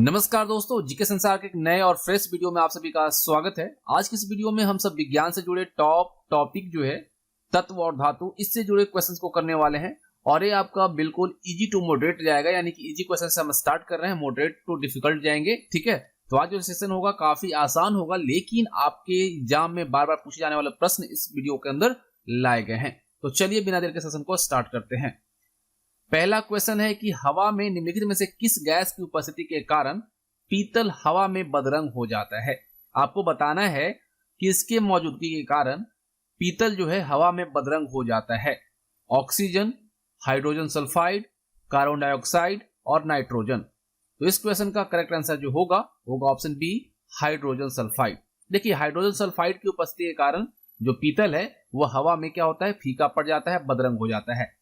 नमस्कार दोस्तों, जीके संसार के एक नए और फ्रेश वीडियो में आप सभी का स्वागत है। आज की इस वीडियो में हम सब विज्ञान से जुड़े टॉपिक जो है तत्व और धातु, इससे जुड़े क्वेश्चंस को करने वाले हैं और ये आपका बिल्कुल इजी टू मॉडरेट जाएगा, यानी कि इजी क्वेश्चन से हम स्टार्ट कर रहे हैं, मॉडरेट टू डिफिकल्ट जाएंगे। ठीक है, तो आज जो सेशन होगा काफी आसान होगा, लेकिन आपके एग्जाम में बार बार पूछे जाने वाले प्रश्न इस वीडियो के अंदर लाए गए हैं। तो चलिए बिना देर के सेशन को स्टार्ट करते हैं। पहला क्वेश्चन है कि हवा में निम्नलिखित में से किस गैस की उपस्थिति के कारण पीतल हवा में बदरंग हो जाता है। आपको बताना है कि इसके मौजूदगी के कारण पीतल जो है हवा में बदरंग हो जाता है। Oxygen, hydrogen sulphide, carbon dioxide और नाइट्रोजन। तो इस क्वेश्चन का करेक्ट आंसर जो होगा ऑप्शन बी, हाइड्रोजन सल्फाइड। देखिए, हाइड्रोजन सल्फाइड की उपस्थिति के कारण जो पीतल है वह हवा में क्या होता है, फीका पड़ जाता है, बदरंग हो जाता है।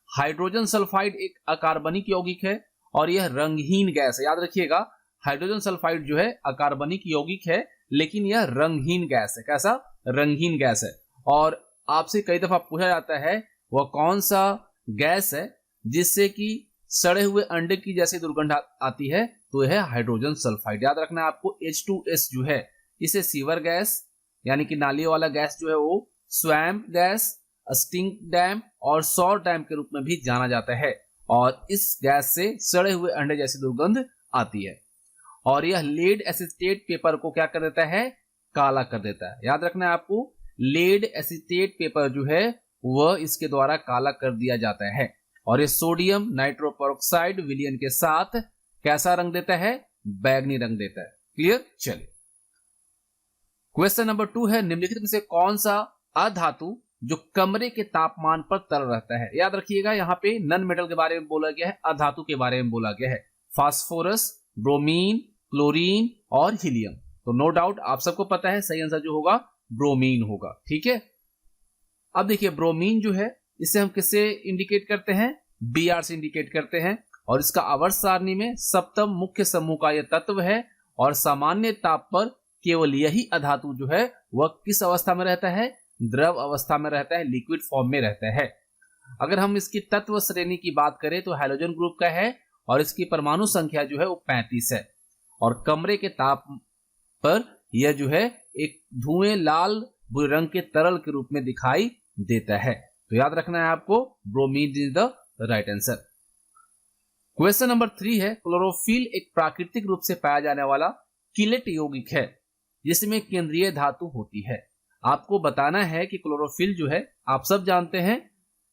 हाइड्रोजन सल्फाइड एक अकार्बनिक यौगिक है और यह रंगहीन गैस है। याद रखिएगा, हाइड्रोजन सल्फाइड जो है अकार्बनिक यौगिक है, लेकिन यह रंगहीन गैस है। कैसा? रंगहीन गैस है। और आपसे कई दफा पूछा जाता है वह कौन सा गैस है जिससे कि सड़े हुए अंडे की जैसी दुर्गंध आती है, तो यह हाइड्रोजन सल्फाइड। याद रखना है आपको, H2S जो है इसे सीवर गैस यानी कि नाली वाला गैस जो है वो स्वैम्प गैस, स्टिंक डैम और सौर डैम के रूप में भी जाना जाता है और इस गैस से सड़े हुए अंडे जैसी दुर्गंध आती है। और यह लेड एसिटेट पेपर को क्या कर देता है, काला कर देता है। याद रखना है आपको, लेड एसिटेट पेपर जो है वह इसके द्वारा काला कर दिया जाता है। और ये सोडियम नाइट्रोपेरोक्साइड विलयन के साथ कैसा रंग देता है, बैगनी रंग देता है। क्लियर? चलिए, क्वेश्चन नंबर 2 है, निम्नलिखित में से कौन सा अधातु जो कमरे के तापमान पर तरल रहता है। याद रखिएगा, यहाँ पे नन मेटल के बारे में बोला गया है, अधातु के बारे में बोला गया है। फास्फोरस, ब्रोमीन, क्लोरीन और हीलियम। तो नो डाउट आप सबको पता है सही आंसर जो होगा ब्रोमीन होगा। ठीक है, अब देखिए ब्रोमीन जो है इसे हम किससे इंडिकेट करते हैं, Br से इंडिकेट करते हैं और इसका आवर्त सारणी में सप्तम मुख्य समूह का यह तत्व है और सामान्य ताप पर केवल यही अधातु जो है वह किस अवस्था में रहता है, द्रव अवस्था में रहता है, लिक्विड फॉर्म में रहता है। अगर हम इसकी तत्व श्रेणी की बात करें तो हैलोजन ग्रुप का है और इसकी परमाणु संख्या जो है वो 35 है और कमरे के ताप पर यह जो है एक धुएं लाल भूरे रंग के तरल के रूप में दिखाई देता है। तो याद रखना है आपको, bromine is the right answer. Question number 3 है, क्लोरोफिल एक प्राकृतिक रूप से पाया जाने वाला किलेट यौगिक है जिसमें केंद्रीय धातु होती है। आपको बताना है कि क्लोरोफिल जो है आप सब जानते हैं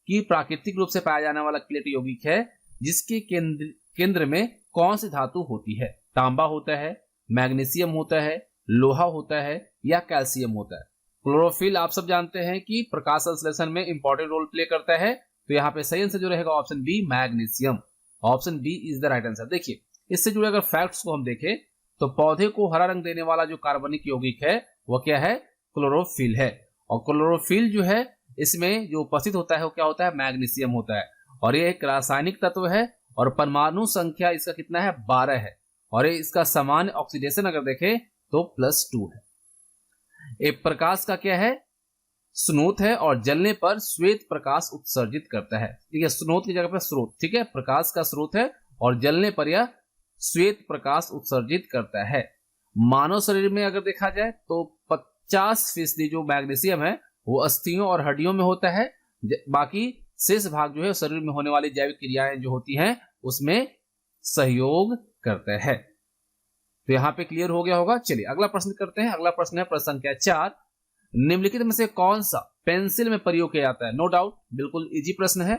कि प्राकृतिक रूप से पाया जाने वाला किलेट यौगिक है जिसके केंद्र में कौन सी धातु होती है। तांबा होता है, मैग्नीशियम होता है, लोहा होता है या कैल्शियम होता है। क्लोरोफिल आप सब जानते हैं कि प्रकाश संश्लेषण में इंपॉर्टेंट रोल प्ले करता है। तो यहाँ पे सही आंसर जो रहेगा option B, magnesium. Option B is the right answer. देखिए, इससे जुड़े अगर फैक्ट्स को हम देखें तो पौधे को हरा रंग देने वाला जो कार्बनिक यौगिक है वह क्या है, क्लोरोफिल है। और क्लोरोफिल जो है इसमें जो उपस्थित होता है वो क्या होता है, मैग्नीशियम होता है। और ये एक रासायनिक तत्व है और परमाणु संख्या इसका कितना है, 12 है। और ये इसका सामान्य ऑक्सीडेशन अगर देखें तो +2 है। एक प्रकाश का क्या है, स्रोत है और जलने पर श्वेत प्रकाश उत्सर्जित करता है। ठीक है, स्रोत की जगह पर स्रोत, ठीक है, प्रकाश का स्रोत है और जलने पर यह श्वेत प्रकाश उत्सर्जित करता है। मानव शरीर में अगर देखा जाए तो 50% जो मैग्नीशियम है वो अस्थियों और हड्डियों में होता है, बाकी शेष भाग जो है शरीर में होने वाली जैविक क्रियाएं जो होती हैं उसमें सहयोग करता है। तो यहाँ पे क्लियर हो गया होगा। चलिए अगला प्रश्न करते हैं। अगला प्रश्न है प्रश्न संख्या 4, निम्नलिखित में से कौन सा पेंसिल में प्रयोग किया जाता है। नो डाउट बिल्कुल इजी प्रश्न है।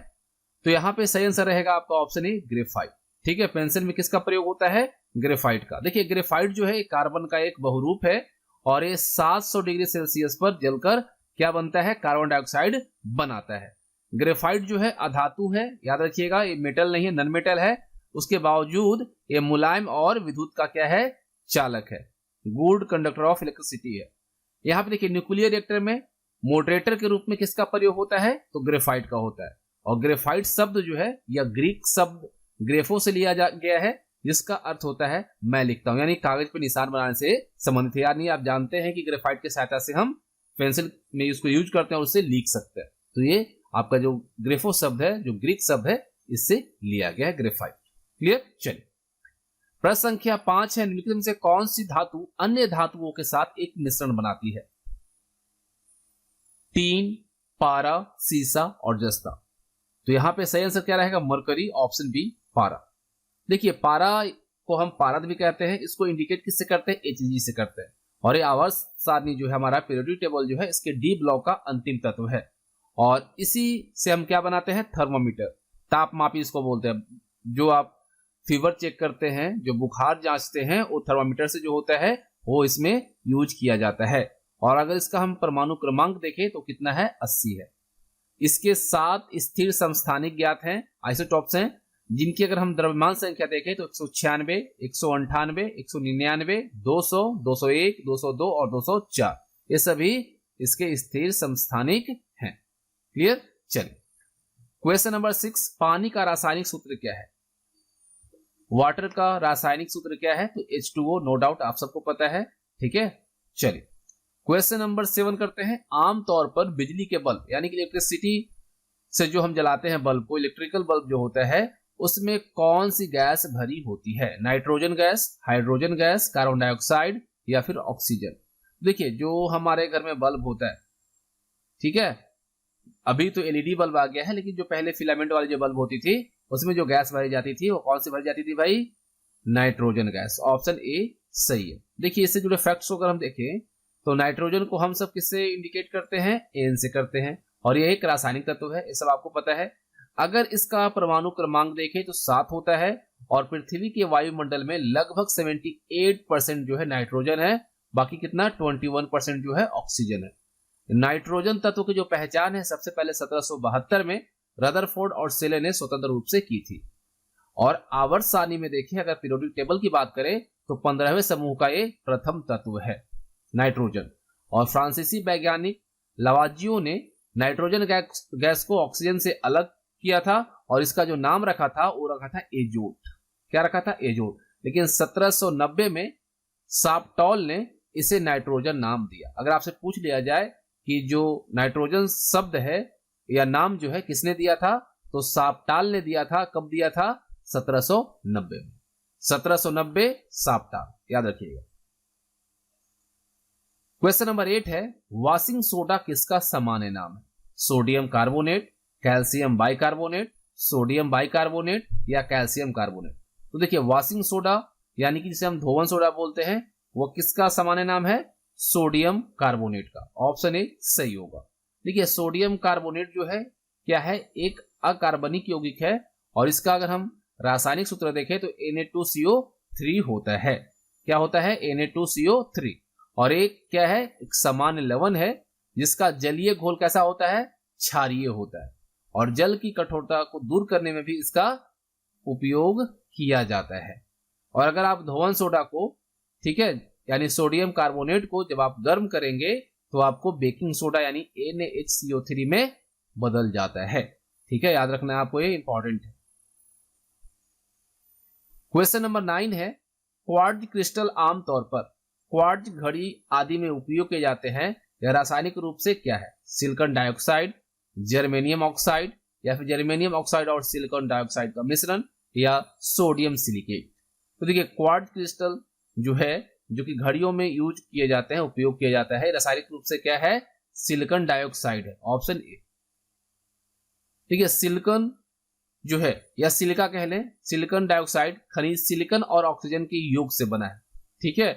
तो यहाँ पे सही आंसर रहेगा आपका ऑप्शन ए, ग्रेफाइट। ठीक है, पेंसिल में किसका प्रयोग होता है, ग्रेफाइट का। देखिए, ग्रेफाइट जो है कार्बन का एक बहुरूप है और ये 700 डिग्री सेल्सियस पर जलकर क्या बनता है, कार्बन डाइऑक्साइड बनाता है। ग्रेफाइट जो है अधातु है, याद रखिएगा, ये मेटल नहीं है, नॉन मेटल है। उसके बावजूद ये मुलायम और विद्युत का क्या है, चालक है, गुड कंडक्टर ऑफ इलेक्ट्रिसिटी है। यहाँ पे देखिए, न्यूक्लियर रिएक्टर में मॉडरेटर के रूप में किसका प्रयोग होता है, तो ग्रेफाइट का होता है। और ग्रेफाइट शब्द जो है यह ग्रीक शब्द ग्रेफो से लिया गया है जिसका अर्थ होता है मैं लिखता हूं, यानी कागज पे निशान बनाने से संबंधित है। यानी आप जानते हैं कि ग्रेफाइट की सहायता से हम पेंसिल में इसको यूज करते हैं और उससे लिख सकते हैं। तो ये आपका जो ग्रेफो शब्द है, जो ग्रीक शब्द है, इससे लिया गया है ग्रेफाइट। क्लियर? चलिए प्रश्न संख्या 5 है, निम्नलिखित में से कौन सी धातु अन्य धातुओं के साथ एक मिश्रण बनाती है? टीन, पारा, सीसा और जस्ता। तो यहां पे सही आंसर क्या रहेगा? मरकरी, ऑप्शन बी पारा। देखिए पारा को हम पारद भी कहते हैं, इसको इंडिकेट किससे करते हैं? Hg से करते हैं। और ये आवर्त सारणी जो है हमारा पीरियोडिक टेबल जो है इसके डी ब्लॉक का अंतिम तत्व है। और इसी से हम क्या बनाते हैं? थर्मोमीटर, तापमापी इसको बोलते हैं। जो आप फीवर चेक करते हैं, जो बुखार जांचते हैं, वो थर्मोमीटर से जो होता है वो इसमें यूज किया जाता है। और अगर इसका हम परमाणु क्रमांक देखें तो कितना है? 80 है। इसके 7 स्थिर समस्थानिक ज्ञात हैं, आइसोटॉप्स हैं, जिनकी अगर हम द्रव्यमान संख्या देखें तो 196, 198, 199, 200, 201, 202 और 204, ये सभी इसके स्थिर समस्थानिक हैं। क्लियर? चलिए क्वेश्चन नंबर 6, पानी का रासायनिक सूत्र क्या है? वाटर का रासायनिक सूत्र क्या है? तो H2O, नो डाउट आप सबको पता है। ठीक है, चलिए क्वेश्चन नंबर 7 करते हैं। आमतौर पर बिजली के बल्ब यानी कि इलेक्ट्रिसिटी से जो हम जलाते हैं बल्ब को, इलेक्ट्रिकल बल्ब जो होता है, उसमें कौन सी गैस भरी होती है? Nitrogen gas, hydrogen gas, carbon dioxide या फिर ऑक्सीजन? देखिए जो हमारे घर में बल्ब होता है, ठीक है, अभी तो एलईडी बल्ब आ गया है, लेकिन जो पहले फिलामेंट वाली जो बल्ब होती थी उसमें जो गैस भरी जाती थी वो कौन सी भरी जाती थी भाई? नाइट्रोजन गैस, ऑप्शन ए सही है। देखिए इससे जुड़े फैक्ट्स को अगर हम देखें तो नाइट्रोजन को हम सब किससे इंडिकेट करते हैं? एन से करते हैं। और ये एक रासायनिक तत्व है, ये सब आपको पता है। अगर इसका परमाणु क्रमांक देखें तो 7 होता है। और पृथ्वी के वायुमंडल में लगभग 78% जो है नाइट्रोजन है, बाकी कितना? 21% जो है ऑक्सीजन है। नाइट्रोजन तत्व की जो पहचान है सबसे पहले 1772 में रदरफोर्ड और सेले ने स्वतंत्र रूप से की थी। और आवर्त सारणी में देखिए, अगर पीरियोडिक टेबल की बात करें तो 15वें समूह का ये प्रथम तत्व है नाइट्रोजन। और फ्रांसीसी वैज्ञानिक लवाजियो ने नाइट्रोजन गैस को ऑक्सीजन से अलग किया था और इसका जो नाम रखा था वो रखा था एजोट। क्या रखा था? एजोट। लेकिन 1790 में साप्टॉल ने इसे नाइट्रोजन नाम दिया। अगर आपसे पूछ लिया जाए कि जो नाइट्रोजन शब्द है या नाम जो है किसने दिया था, तो साप्टाल ने दिया था। कब दिया था? 1790 में। 1790 साप्टाल, याद रखिएगा। क्वेश्चन नंबर 8 है, वॉशिंग सोडा किसका सामान्य नाम है? Sodium carbonate, calcium bicarbonate, sodium bicarbonate या कैल्शियम कार्बोनेट? तो देखिए वॉशिंग सोडा यानी कि जिसे हम धोवन सोडा बोलते हैं, वो किसका सामान्य नाम है? सोडियम कार्बोनेट का। ऑप्शन ए सही होगा। देखिए सोडियम कार्बोनेट जो है क्या है? एक अकार्बनिक यौगिक है और इसका अगर हम रासायनिक सूत्र देखें तो Na2CO3 होता है। क्या होता है? Na2CO3। और एक क्या है? एक सामान्य लवण है जिसका जलीय घोल कैसा होता है? क्षारीय होता है। और जल की कठोरता को दूर करने में भी इसका उपयोग किया जाता है। और अगर आप धोवन सोडा को, ठीक है, यानी सोडियम कार्बोनेट को जब आप गर्म करेंगे तो आपको बेकिंग सोडा यानी NaHCO3 में बदल जाता है। ठीक है, याद रखना है आपको, ये इंपॉर्टेंट है। क्वेश्चन नंबर 9 है, क्वार्ट्ज क्रिस्टल आमतौर पर क्वार्ट्ज घड़ी आदि में उपयोग किए जाते हैं। यह रासायनिक रूप से क्या है? सिलिकॉन डाइऑक्साइड, जर्मेनियम ऑक्साइड या फिर जर्मेनियम ऑक्साइड और सिलिकॉन डाइऑक्साइड का मिश्रण या सोडियम सिलिकेट? तो देखिए क्वार्ट्ज क्रिस्टल जो है, जो कि घड़ियों में यूज किए जाते हैं, उपयोग किया जाता है, रासायनिक रूप से क्या है? सिलिकॉन डाइऑक्साइड है, ऑप्शन ए। ठीक है, सिलिकॉन जो है या सिलिका कह लें, सिलिकॉन डाइऑक्साइड खनिज सिलिकॉन और ऑक्सीजन के योग से बना है। ठीक है,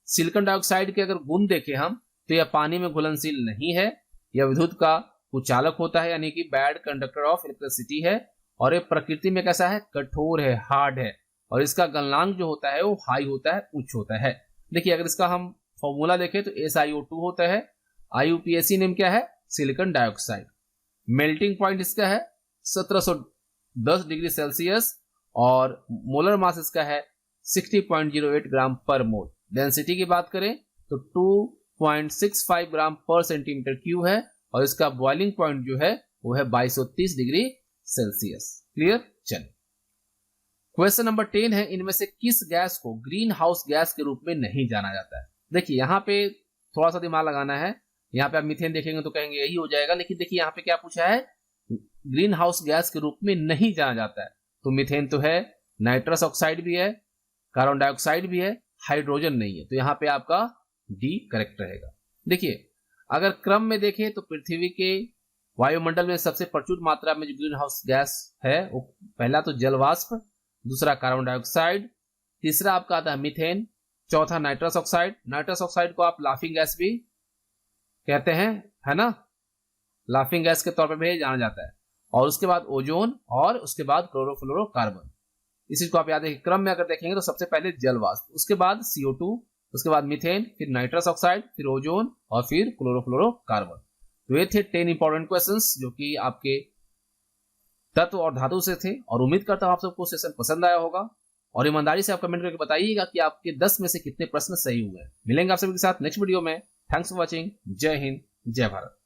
सिलिकॉन डाइऑक्साइड के अगर गुण देखें हम तो यह पानी में घुलनशील नहीं है, यह विद्युत का कुचालक होता है यानी कि बैड कंडक्टर ऑफ इलेक्ट्रिसिटी है। और ये प्रकृति में कैसा है? कठोर है, हार्ड है। और इसका गलनांक जो होता है वो हाई होता है, उच्च होता है। देखिए अगर इसका हम फॉर्मूला देखें तो SiO2 होता है। IUPAC नेम क्या है? Silicon dioxide. मेल्टिंग पॉइंट इसका है 1710 डिग्री सेल्सियस और मोलर मास इसका है 60.08 ग्राम पर मोल। डेंसिटी की बात करें तो 2.65 ग्राम पर सेंटीमीटर क्यूब है और इसका बॉइलिंग पॉइंट जो है वो है 2230 डिग्री सेल्सियस। क्लियर? चलिए क्वेश्चन नंबर 10 है, इनमें से किस गैस को ग्रीन हाउस गैस के रूप में नहीं जाना जाता है? देखिए यहाँ पे थोड़ा सा दिमाग लगाना है। यहाँ पे आप मीथेन देखेंगे तो कहेंगे यही हो जाएगा, लेकिन देखिए यहाँ पे क्या पूछा है? ग्रीन हाउस गैस के रूप में नहीं जाना जाता है। तो मीथेन तो है, नाइट्रस ऑक्साइड भी है, कार्बन डाइऑक्साइड भी है, हाइड्रोजन नहीं है, तो यहाँ पे आपका डी करेक्ट रहेगा। देखिए अगर क्रम में देखें तो पृथ्वी के वायुमंडल में सबसे प्रचुर मात्रा में जो ग्रीन हाउस गैस है वो पहला तो जल वाष्प, दूसरा कार्बन डाइऑक्साइड, तीसरा आपका आता है मीथेन, चौथा नाइट्रस ऑक्साइड। नाइट्रस ऑक्साइड को आप लाफिंग गैस भी कहते हैं, है ना, लाफिंग गैस के तौर पर भी जाना जाता है। और उसके बाद ओजोन और उसके बाद क्लोरोफ्लोरोकार्बन। इस चीज को आप याद रखिए, क्रम में अगर देखेंगे तो सबसे पहले जल वाष्प, उसके बाद CO2, उसके बाद मीथेन, फिर नाइट्रस ऑक्साइड, फिर ओजोन और फिर क्लोरोफ्लोरोकार्बन। तो ये थे 10 इंपॉर्टेंट क्वेश्चंस जो कि आपके तत्व और धातु से थे, और उम्मीद करता हूं आप सबको सेशन पसंद आया होगा। और ईमानदारी से आप कमेंट करके बताइएगा कि आपके 10 में से कितने प्रश्न सही हुए हैं। मिलेंगे आप सभी के साथ नेक्स्ट वीडियो में। Thanks for watching. जय हिंद, जय भारत।